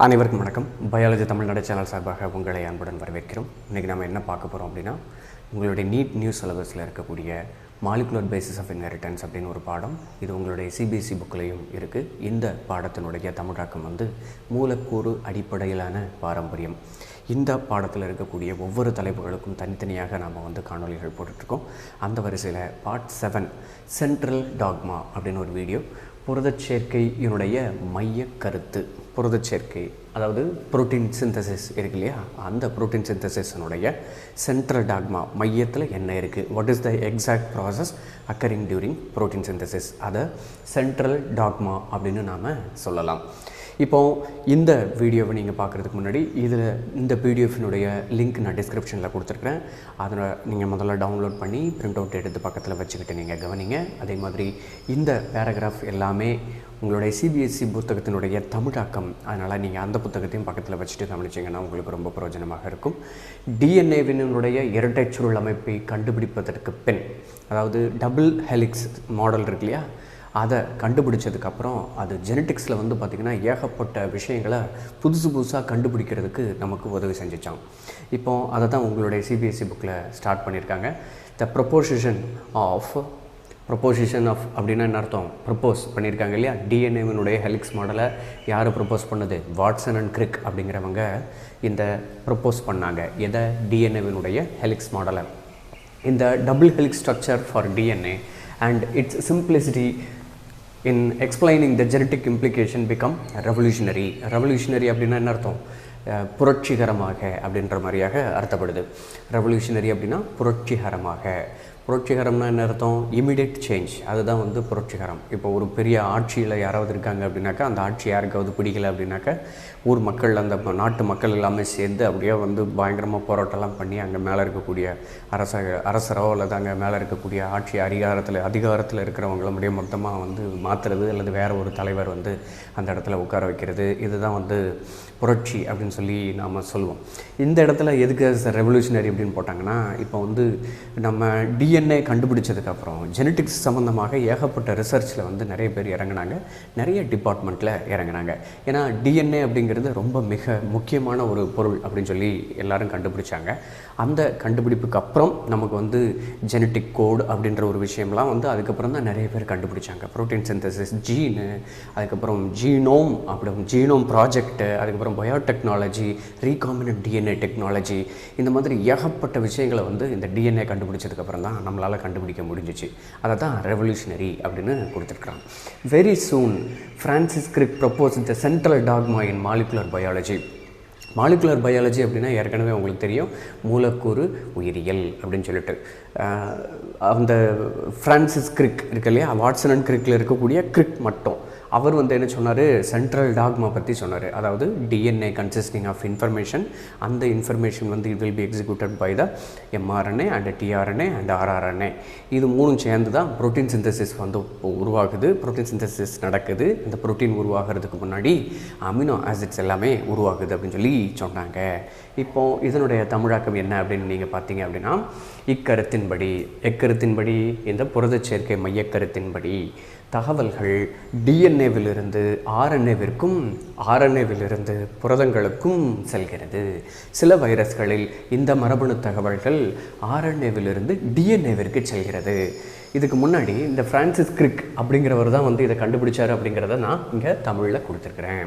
அனைவருக்கும் வணக்கம். Biology Tamil Nadu channel சார்பாக உங்களை அன்புடன் வரவேற்கிறோம். இன்றைக்கி நம்ம என்ன பார்க்க போகிறோம் அப்படின்னா, உங்களுடைய நீட் நியூ சிலபஸில் இருக்கக்கூடிய மாலிகுலர் பேசிஸ் ஆஃப் இன்ஹெரிட்டன்ஸ் அப்படின்னு ஒரு பாடம். இது உங்களுடைய சிபிஎஸ்சி புக்கிலையும் இருக்குது. இந்த பாடத்தினுடைய தமிழாக்கம் மூலக்கூறு அடிப்படையிலான பாரம்பரியம். இந்த பாடத்தில் இருக்கக்கூடிய ஒவ்வொரு தலைப்புகளுக்கும் தனித்தனியாக நாம் காணொலிகள் போட்டுட்ருக்கோம். அந்த வரிசையில் பார்ட் 7 சென்ட்ரல் டாக்மா அப்படின்னு ஒரு வீடியோ, புரதச்சேர்க்கையினுடைய மைய கருத்து. புரதச்சேர்க்கை அதாவது புரோட்டீன் சிந்தசிஸ் இருக்கு இல்லையா, அந்த புரோட்டீன் சிந்தசிஸினுடைய சென்ட்ரல் டாக்மா, மையத்தில் என்ன இருக்குது, what is the exact process occurring during protein synthesis, அதை சென்ட்ரல் டாக்மா அப்படின்னு நாம் சொல்லலாம். இப்போது இந்த வீடியோவை நீங்கள் பார்க்குறதுக்கு முன்னாடி இந்த பிடிஎஃபினுடைய லிங்க் நான் டிஸ்கிரிப்ஷனில் கொடுத்துருக்குறேன். அதில் நீங்கள் முதல்ல டவுன்லோட் பண்ணி பிரிண்ட் அவுட் எடுத்து பக்கத்தில் வச்சுக்கிட்டு நீங்கள் கவனிங்க. அதே மாதிரி இந்த பேராகிராஃப் எல்லாமே உங்களுடைய சிபிஎஸ்சி புத்தகத்தினுடைய தமிழாக்கம். அதனால் நீங்கள் அந்த புத்தகத்தையும் பக்கத்தில் வச்சுட்டு கவனிச்சிங்கன்னா உங்களுக்கு ரொம்ப பிரயோஜனமாக இருக்கும். டிஎன்ஏவினுடைய இரட்டை சுருள் அமைப்பை கண்டுபிடிப்பதற்கு பின், அதாவது டபுள் ஹெலிக்ஸ் மாடல் இருக்கு இல்லையா, அதை கண்டுபிடிச்சதுக்கப்புறம் அது ஜெனட்டிக்ஸில் பார்த்திங்கன்னா ஏகப்பட்ட விஷயங்களை புதுசாக கண்டுபிடிக்கிறதுக்கு நமக்கு உதவி செஞ்சிச்சான். இப்போது அதை தான் உங்களுடைய சிபிஎஸ்சி புக்கில் ஸ்டார்ட் பண்ணியிருக்காங்க. த ப்ரொபோசிஷன் ஆஃப் அப்படின்னா என்ன அர்த்தம், ப்ரப்போஸ் பண்ணியிருக்காங்க இல்லையா. டிஎன்ஏவினுடைய ஹெலிக்ஸ் மாடலை யார் ப்ரப்போஸ் பண்ணது, வாட்சன் அண்ட் கிரிக் அப்படிங்கிறவங்க இந்த ப்ரப்போஸ் பண்ணாங்க. எதை, டிஎன்ஏவினுடைய ஹெலிக்ஸ் மாடலை. இந்த double helix structure for DNA and its simplicity in explaining the genetic implication become revolutionary அப்படின்னா என்ன அர்த்தம், புரட்சிகரமாக அப்படின்ற மாதிரியாக அர்த்தப்படுது. ரெவல்யூஷனரி அப்படின்னா புரட்சிகரம்னா என்ன அர்த்தம், இமிடியேட் சேஞ்ச், அதுதான் புரட்சிகரம். இப்போ ஒரு பெரிய ஆட்சியில் யாராவது இருக்காங்க அப்படின்னாக்கா, அந்த ஆட்சி யாருக்காவது பிடிக்கல அப்படின்னாக்கா, ஊர் மக்கள், அந்த நாட்டு மக்கள் எல்லாமே சேர்ந்து அப்படியே பயங்கரமாக போராட்டம்லாம் பண்ணி அங்கே மேலே இருக்கக்கூடிய அரசரோ அல்லது அங்கே மேலே இருக்கக்கூடிய ஆட்சி அதிகாரத்தில் இருக்கிறவங்கள அப்படியே மொத்தமாக மாற்றுறது, அல்லது வேறு ஒரு தலைவர் அந்த இடத்துல உட்கார வைக்கிறது. இதுதான் புரட்சி அப்படின்னு சொல்லி நாம் சொல்லுவோம். இந்த இடத்துல எதுக்கு ரெவல்யூஷனரி அப்படின்னு போட்டாங்கன்னா, இப்போ நம்ம டிஎன்ஏ கண்டுபிடிச்சதுக்கப்புறம் ஜெனட்டிக்ஸ் சம்மந்தமாக ஏகப்பட்ட ரிசர்ச்சில் நிறைய பேர் இறங்கினாங்க, நிறைய டிபார்ட்மெண்ட்டில் இறங்கினாங்க. ஏன்னா டிஎன்ஏ அப்படிங்கிறது ரொம்ப மிக முக்கியமான ஒரு பொருள் அப்படின்னு சொல்லி எல்லோரும் கண்டுபிடிச்சாங்க. அந்த கண்டுபிடிப்புக்கு அப்புறம் நமக்கு ஜெனட்டிக் கோட் அப்படின்ற ஒரு விஷயம்லாம் அதுக்கப்புறம் தான் நிறைய பேர் கண்டுபிடிச்சாங்க. ப்ரோட்டீன் சிந்தசிஸ், ஜீனு, அதுக்கப்புறம் ஜீனோம், அப்புறம் ஜீனோம் ப்ராஜெக்ட்டு, அதுக்கப்புறம் பயோடெக்னாலஜி, ரீகாம்பினன்ட் டிஎன்ஏ டெக்னாலஜி, இந்த மாதிரி ஏகப்பட்ட விஷயங்களை இந்த டிஎன்ஏ கண்டுபிடிச்சதுக்கப்புறம் தான் நம்மளால் கண்டுபிடிக்க முடிஞ்சிச்சு. அதை தான் ரெவல்யூஷனரி அப்படின்னு கொடுத்துருக்குறாங்க. Very soon Francis Crick propose the central dogma in molecular biology. Molecular biology அப்படின்னா ஏற்கனவே உங்களுக்கு தெரியும், மூலக்கூறு உயிரியல் அப்படின்னு சொல்லிட்டு. அந்த ஃப்ரான்சிஸ் கிரிக் இருக்கு இல்லையா, வாட்சன் அண்ட் கிரிக்கில் இருக்கக்கூடிய கிரிக் மட்டும் அவர் என்ன சொன்னார், சென்ட்ரல் டாக்மா பற்றி சொன்னார். அதாவது டிஎன்ஏ கன்சிஸ்டிங் ஆஃப் இன்ஃபர்மேஷன், அந்த information it will be executed by the mRNA and tRNA and rRNA. இது மூணும் சேர்ந்து தான் ப்ரோட்டீன் சிந்தசிஸ் உருவாகுது. ப்ரோட்டீன் சிந்தசிஸ் நடக்குது. இந்த ப்ரோட்டீன் உருவாகிறதுக்கு முன்னாடி அமினோ ஆசிட்ஸ் எல்லாமே உருவாகுது அப்படின்னு சொல்லி சொன்னாங்க. இப்போது இதனுடைய தமிழாக்கம் என்ன அப்படின்னு நீங்கள் பார்த்தீங்க அப்படின்னா, எக்கருத்தின்படி இந்த புரதச்சேர்க்கை மையக்கருத்தின்படி தகவல்கள் டிஎன்ஏவிலிருந்து ஆர்என்ஏவிற்கும், ஆர்என்ஏவிலிருந்து புரதங்களுக்கும் செல்கிறது. சில வைரஸ்களில் இந்த மரபணு தகவல்கள் ஆர்என்ஏவிலிருந்து டிஎன்ஏவிற்கு செல்கிறது. இதுக்கு முன்னாடி இந்த ஃப்ரான்சிஸ் கிரிக் அப்படிங்கிறவர் தான் இதை கண்டுபிடிச்சார் அப்படிங்கிறத நான் இங்கே தமிழில் கொடுத்துருக்குறேன்.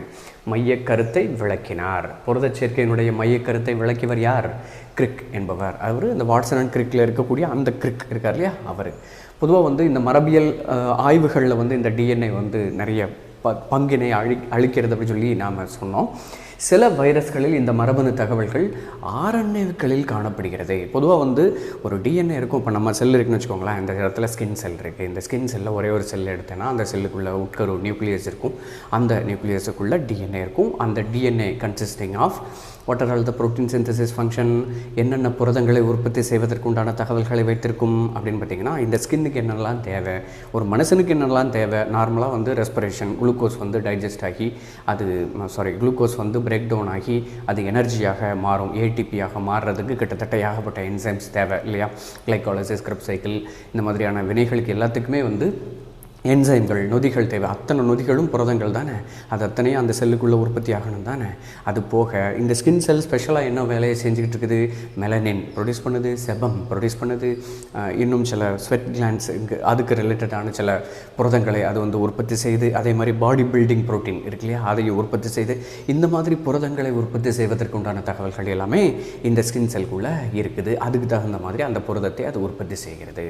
மையக்கருத்தை விளக்கினார். புரதச்சேர்க்கையினுடைய மையக்கருத்தை விளக்கியவர் யார், கிரிக் என்பவர். அவர் இந்த வாட்சன் அண்ட் கிரிக்கில் இருக்கக்கூடிய அந்த கிரிக் இருக்கார் இல்லையா, அவர். பொதுவாக இந்த மரபியல் ஆய்வுகளில் இந்த டிஎன்ஏ நிறைய பங்கினை அளிக்கிறது அப்படின்னு சொல்லி நாம் சொன்னோம். சில வைரஸ்களில் இந்த மரபணு தகவல்கள் ஆர்என்ஏக்களில் காணப்படுகிறது. பொதுவாக ஒரு டிஎன்ஏ இருக்கும். இப்போ நம்ம செல் இருக்குன்னு வச்சுக்கோங்களேன், இந்த இடத்துல ஸ்கின் செல் இருக்குது. இந்த ஸ்கின் செல்லில் ஒரே ஒரு செல் எடுத்தேன்னா அந்த செல்லுக்குள்ளே உட்கரு நியூக்ளியஸ் இருக்கும். அந்த நியூக்ளியஸுக்குள்ளே டிஎன்ஏ இருக்கும். அந்த DNA consisting of what are all the protein synthesis function, என்னென்ன புரதங்களை உற்பத்தி செய்வதற்கு உண்டான தகவல்களை வைத்திருக்கும் அப்படின்னு பார்த்திங்கன்னா, இந்த ஸ்கின்னுக்கு என்னெல்லாம் தேவை, ஒரு மனுஷனுக்கு என்னெல்லாம் தேவை. நார்மலாக ரெஸ்பிரேஷன், குளுக்கோஸ் டைஜஸ்ட் ஆகி குளுக்கோஸ் பிரேக் டவுன் ஆகி அது எனர்ஜியாக மாறும், ஏடிபியாக மாறுறதுக்கு கிட்டத்தட்ட ஏகப்பட்ட என்சைம்ஸ் தேவை இல்லையா. கிளைகாலிசிஸ், கிரெப்ஸ் சைக்கிள், இந்த மாதிரியான வினைகளுக்கு எல்லாத்துக்குமே என்சைம்கள், நொதிகள் தேவை. அத்தனை நொதிகளும் புரதங்கள் தானே, அது அத்தனையும் அந்த செல்லுக்குள்ளே உற்பத்தி ஆகணும் தானே. அது போக இந்த ஸ்கின் செல் ஸ்பெஷலாக என்ன வேலையை செஞ்சுக்கிட்டு இருக்குது, மெலனின் ப்ரொடியூஸ் பண்ணுது, செபம் ப்ரொடியூஸ் பண்ணுது, இன்னும் சில ஸ்வெட் கிளான்ஸ் அதுக்கு ரிலேட்டடான சில புரதங்களை அது வந்து உற்பத்தி செய்து, அதே மாதிரி பாடி பில்டிங் ப்ரோட்டீன் இருக்கு இல்லையா, அதையும் உற்பத்தி செய்து, இந்த மாதிரி புரதங்களை உற்பத்தி செய்வதற்கு உண்டான தகவல்கள் எல்லாமே இந்த ஸ்கின் செல்குள்ளே இருக்குது. அதுக்கு தகுந்த மாதிரி அந்த புரதத்தை அது உற்பத்தி செய்கிறது.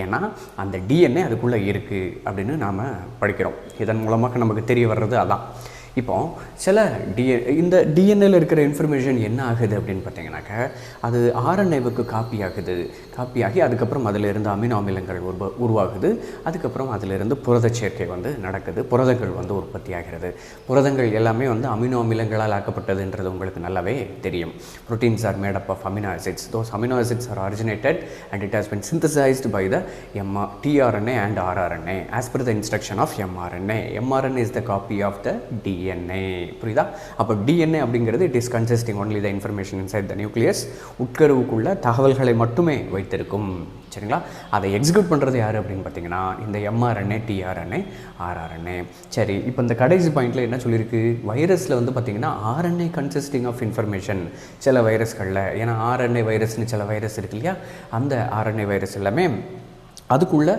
ஏன்னா அந்த டிஎன்ஏ அதுக்குள்ளே இருக்குது அப்படின்னு நாம் படிக்கிறோம். இதன் மூலமாக நமக்கு தெரிய வர்றது அதான். இப்போ சில இந்த டிஎன்ஏல இருக்கிற இன்ஃபர்மேஷன் என்ன ஆகுது அப்படின்னு பார்த்தீங்கன்னாக்கா, அது ஆர்என்ஏவுக்கு காப்பியாகி அதுக்கப்புறம் அதில் இருந்து அமினோ அமிலங்கள் உருவாகுது. அதுக்கப்புறம் அதிலிருந்து புரத சேர்க்கை வந்து நடக்குது, புரதங்கள் வந்து உற்பத்தி ஆகிறது. புரதங்கள் எல்லாமே வந்து அமினோ அமிலங்களால் ஆக்கப்பட்டதுன்றது உங்களுக்கு நல்லாவே தெரியும். Proteins are made up of amino acids. Those amino acids are originated and it has been synthesized by the tRNA and rRNA as per the instruction of mRNA. mRNA is the copy of the DNA. புரியுதா? அப்போ DNA அப்படிங்கிறது it is consisting only the information inside the nucleus. உட்கருவுக்குள்ள தகவல்களை மட்டுமே வைத்திருக்கும். சரிங்களா? அதை execute பண்ணுறது யார் அப்படின்னு பார்த்தீங்கன்னா இந்த mRNA, tRNA, rRNA. சரி, இப்போ இந்த கடைசி பாயிண்டில் என்ன சொல்லியிருக்கு, வைரஸில் வந்து பார்த்திங்கன்னா RNA கன்சிஸ்டிங் ஆஃப் இன்ஃபர்மேஷன். சில வைரஸ்களில், ஏன்னா RNA வைரஸ்னு சில வைரஸ் இருக்கு இல்லையா, அந்த RNA வைரஸ் எல்லாமே அதுக்குள்ளே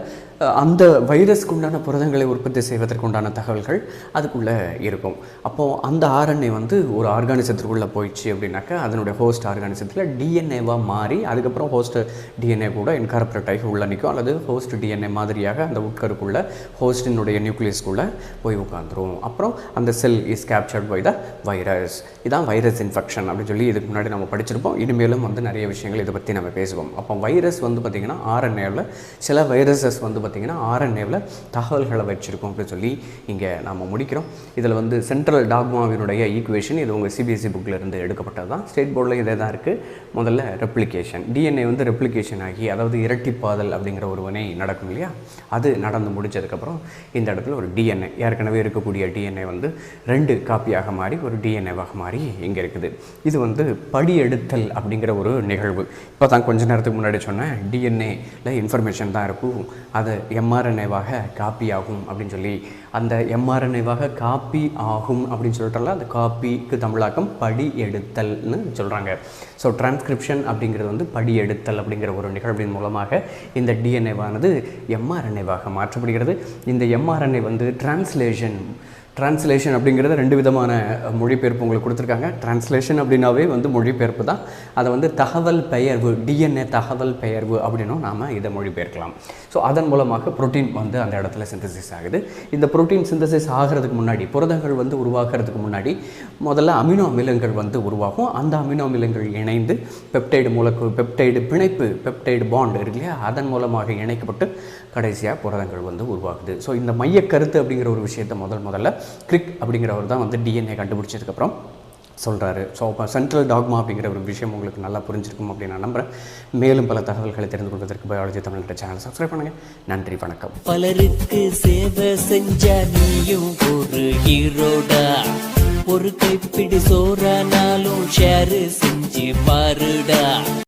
அந்த வைரஸ்க்கு உண்டான புரதங்களை உற்பத்தி செய்வதற்கு உண்டான தகவல்கள் அதுக்குள்ளே இருக்கும். அப்போது அந்த ஆர்என்ஏ வந்து ஒரு ஆர்கானிசத்துக்குள்ளே போயிடுச்சு அப்படின்னாக்கா அதனுடைய ஹோஸ்ட் ஆர்கானிசத்தில் டிஎன்ஏவாக மாறி அதுக்கப்புறம் ஹோஸ்ட் டிஎன்ஏ கூட இன்கார்பரேட் ஆகி உள்ள நிற்கும், அல்லது ஹோஸ்ட் டிஎன்ஏ மாதிரியாக அந்த உட்கருக்குள்ளே ஹோஸ்டினுடைய நியூக்ளியஸ்குள்ளே போய் உட்காந்துரும். அப்புறம் அந்த cell is captured by the virus. இதான் வைரஸ் இன்ஃபெக்ஷன் அப்படின்னு சொல்லி இதுக்கு முன்னாடி நம்ம படிச்சிருப்போம். இனிமேலும் வந்து நிறைய விஷயங்கள் இதை பற்றி நம்ம பேசுவோம். அப்போ வைரஸ் வந்து பார்த்திங்கன்னா ஆர்என்ஏவில், சில வைரஸஸ் வந்து பார்த்திங்கன்னா ஆர்என்ஏவில் தகவல்களை வச்சுருக்கோம் அப்படின்னு சொல்லி இங்கே நாம் முடிக்கிறோம். இதில் வந்து சென்ட்ரல் டாக்மாவினுடைய ஈக்குவேஷன் இது உங்கள் சிபிஎஸ்சி புக்கில் இருந்து எடுக்கப்பட்டது தான். ஸ்டேட் போர்டில் இதே தான் இருக்குது. முதல்ல ரெப்ளிகேஷன், டிஎன்ஏ வந்து ரெப்ளிகேஷன் ஆகி, அதாவது இரட்டிப்பாதல் அப்படிங்கிற ஒரு வினை நடக்கும் இல்லையா, அது நடந்து முடிச்சதுக்கப்புறம் இந்த இடத்துல ஒரு டிஎன்ஏ, ஏற்கனவே இருக்கக்கூடிய டிஎன்ஏ வந்து 2 காப்பியாக மாறி ஒரு டிஎன்ஏவாக மாறி இங்கே இருக்குது. இது வந்து படியெடுத்தல் அப்படிங்கிற ஒரு நிகழ்வு. இப்போ தான் கொஞ்ச நேரத்துக்கு முன்னாடி சொன்னேன், டிஎன்ஏல இன்ஃபர்மேஷன் தான் இருக்கும், அது எம்ஆர்என்ஏவாக காப்பி ஆகும் அப்படின்னு சொல்லி, அந்த எம்ஆர்என்ஏவாக காப்பி ஆகும் அப்படின்னு சொல்லிட்டால அந்த காப்பிக்கு தமிழாக்கம் படி எடுத்தல்னு சொல்கிறாங்க. ஸோ டிரான்ஸ்கிரிப்ஷன் அப்படிங்கிறது வந்து படி எடுத்தல் அப்படிங்கிற ஒரு நிகழ்வின் மூலமாக இந்த டிஎன்ஏவானது எம்ஆர்என்ஏவாக மாற்றப்படுகிறது. இந்த எம்ஆர்என்ஏ வந்து டிரான்ஸ்லேஷன் அப்படிங்கிறது 2 விதமான மொழிபெயர்ப்பு உங்களுக்கு கொடுத்துருக்காங்க. டிரான்ஸ்லேஷன் அப்படின்னாவே வந்து மொழிபெயர்ப்பு தான். அதை வந்து தகவல் பெயர்வு, டிஎன்ஏ தகவல் பெயர்வு அப்படின்னும் நாம் இதை மொழிபெயர்க்கலாம். ஸோ அதன் மூலமாக புரோட்டீன் வந்து அந்த இடத்துல சிந்தசிஸ் ஆகுது. இந்த புரோட்டீன் சிந்தசிஸ் ஆகிறதுக்கு முன்னாடி, புரதங்கள் வந்து உருவாகிறதுக்கு முன்னாடி முதல்ல அமினோ அமிலங்கள் வந்து உருவாகும். அந்த அமினோ அமிலங்கள் இணைந்து பெப்டைடு பிணைப்பு, பெப்டைடு பாண்ட் இருக்கு இல்லையா, அதன் மூலமாக இணைக்கப்பட்டு கடைசியாக புரதங்கள் வந்து உருவாகுது. ஸோ இந்த மைய கருத்து அப்படிங்கிற ஒரு விஷயத்தை முதல்ல கிரிக் அப்படிங்கிறவர் தான் வந்து டிஎன்ஏ கண்டுபிடிச்சதுக்கப்புறம் சொல்கிறாரு. ஸோ இப்போ சென்ட்ரல் டாக்மா அப்படிங்கிற ஒரு விஷயம் உங்களுக்கு நல்லா புரிஞ்சிருக்கும் அப்படின்னு நான் நம்புகிறேன். மேலும் பல தகவல்களை தெரிந்து கொள்வதற்கு பயாலஜி தமிழ் சேனல் சப்ஸ்கிரைப் பண்ணுங்கள். நன்றி, வணக்கம். பலருக்கு சேவை செஞ்ச நீயும் ஒரு ஹீரோடா, ஒரு கைப்பிடி சோறானாலும் ஷேர் செஞ்சு பாருடா.